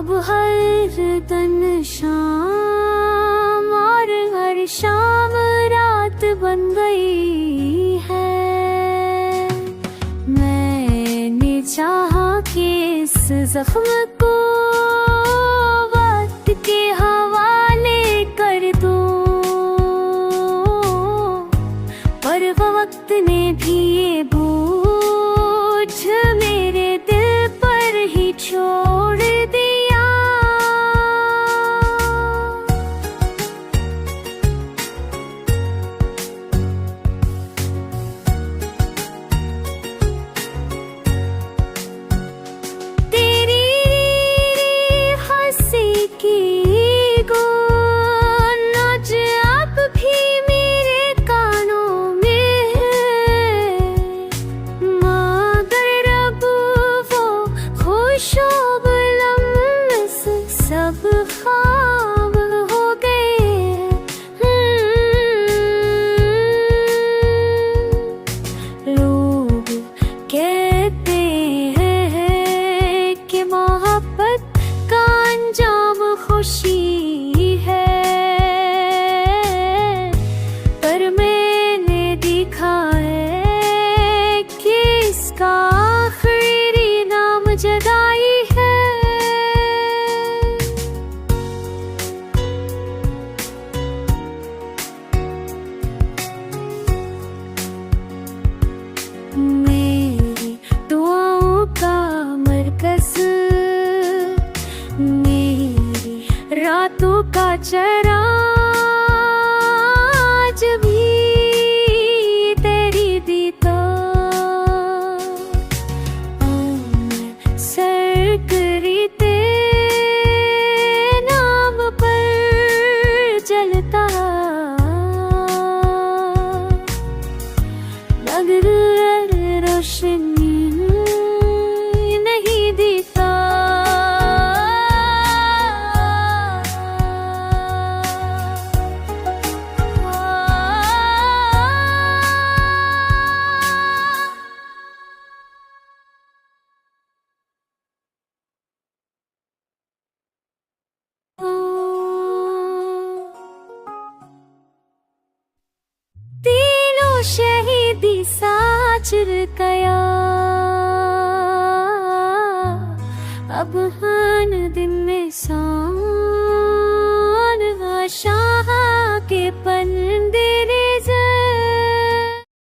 अब हर दिन शाम और हर शाम रात बन गई है। मैंने चाहा कि इस जख्म को वक्त के हवाले कर दूं, पर वो वक्त ने भी ये बोझ मेरे दिल पर ही छोड़ दिया। तेरी हंसी की गूंज अब भी मेरे कानों में है, मगर अब वो खुशबू लम्हे से सब ख्वाब हो गए हैं। लोग कहते हैं कि मोहब्बत का अंजाम खुशी है, पर मैंने देखा है कि इसका आखिरी नाम जुदाई है। मेरी दुआओं का मरकज़, मेरी रातों का चराग भी तेरी दीदार। मैं सरकरी तेरे नाम पर जलता, मगर रोशनी नहीं दिखता। दिलो शहीदी साचर कया।